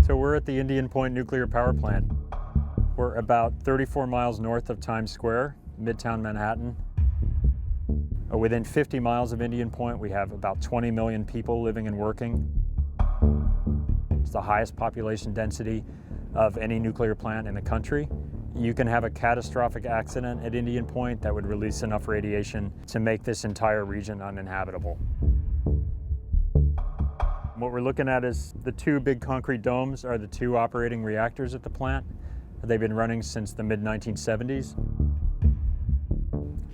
So we're at the Indian Point nuclear power plant. We're about 34 miles north of Times Square, Midtown Manhattan. Within 50 miles of Indian Point, we have about 20 million people living and working. It's the highest population density of any nuclear plant in the country. You can have a catastrophic accident at Indian Point that would release enough radiation to make this entire region uninhabitable. What we're looking at is the two big concrete domes are the two operating reactors at the plant. They've been running since the mid-1970s.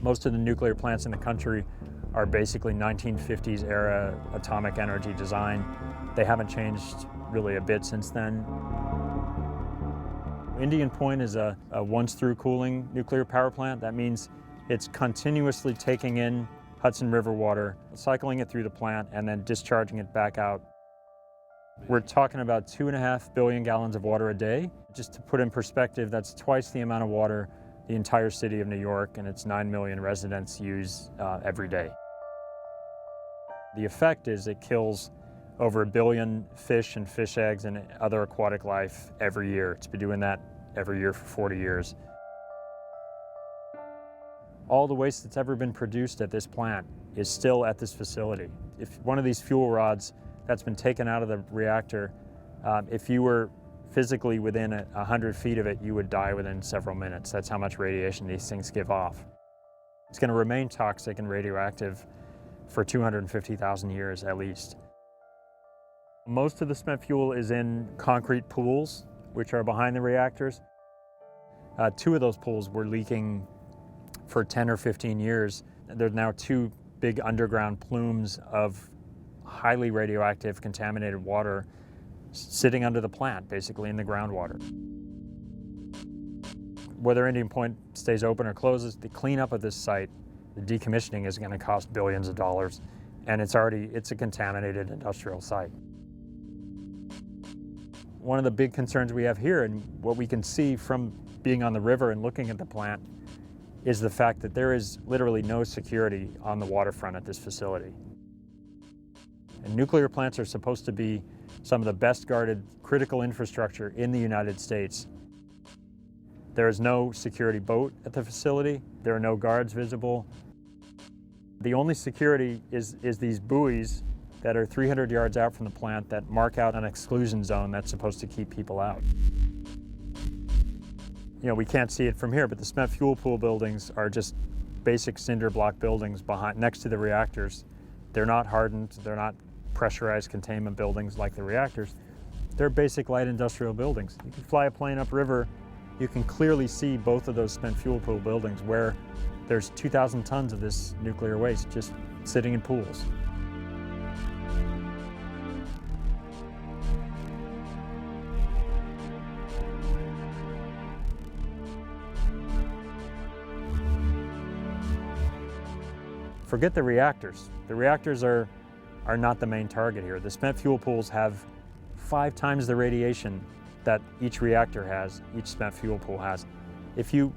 Most of the nuclear plants in the country are basically 1950s era atomic energy design. They haven't changed really a bit since then. Indian Point is a once-through cooling nuclear power plant. That means it's continuously taking in Hudson River water, cycling it through the plant, and then discharging it back out. We're talking about 2.5 billion gallons of water a day. Just to put in perspective, that's twice the amount of water the entire city of New York and its 9 million residents use every day. The effect is it kills over 1 billion fish and fish eggs and other aquatic life every year. It's been doing that every year for 40 years. All the waste that's ever been produced at this plant is still at this facility. If one of these fuel rods that's been taken out of the reactor, if you were physically within 100 feet of it, you would die within several minutes. That's how much radiation these things give off. It's going to remain toxic and radioactive for 250,000 years at least. Most of the spent fuel is in concrete pools, which are behind the reactors. 2 of those pools were leaking for 10 or 15 years. There's now 2 big underground plumes of highly radioactive contaminated water sitting under the plant, basically in the groundwater. Whether Indian Point stays open or closes, the cleanup of this site, the decommissioning is going to cost billions of dollars, and it's a contaminated industrial site. One of the big concerns we have here, and what we can see from being on the river and looking at the plant, is the fact that there is literally no security on the waterfront at this facility. And nuclear plants are supposed to be some of the best guarded critical infrastructure in the United States. There is no security boat at the facility. There are no guards visible. The only security is these buoys that are 300 yards out from the plant that mark out an exclusion zone that's supposed to keep people out. You know, we can't see it from here, but the spent fuel pool buildings are just basic cinder block buildings next to the reactors. They're not hardened, they're not pressurized containment buildings like the reactors. They're basic light industrial buildings. You can fly a plane upriver, you can clearly see both of those spent fuel pool buildings where there's 2,000 tons of this nuclear waste just sitting in pools. Forget the reactors. The reactors are not the main target here. The spent fuel pools have 5 times the radiation that each reactor has, each spent fuel pool has. If you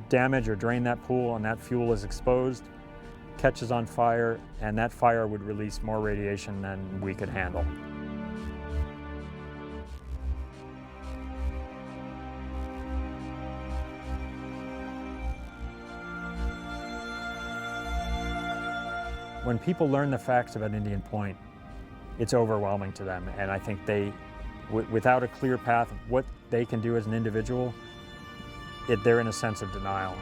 damage or drain that pool and that fuel is exposed, catches on fire, and that fire would release more radiation than we could handle. When people learn the facts about Indian Point, it's overwhelming to them, and I think without a clear path of what they can do as an individual, they're in a sense of denial.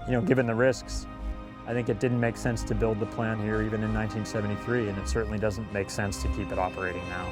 You know, given the risks, I think it didn't make sense to build the plant here even in 1973, and it certainly doesn't make sense to keep it operating now.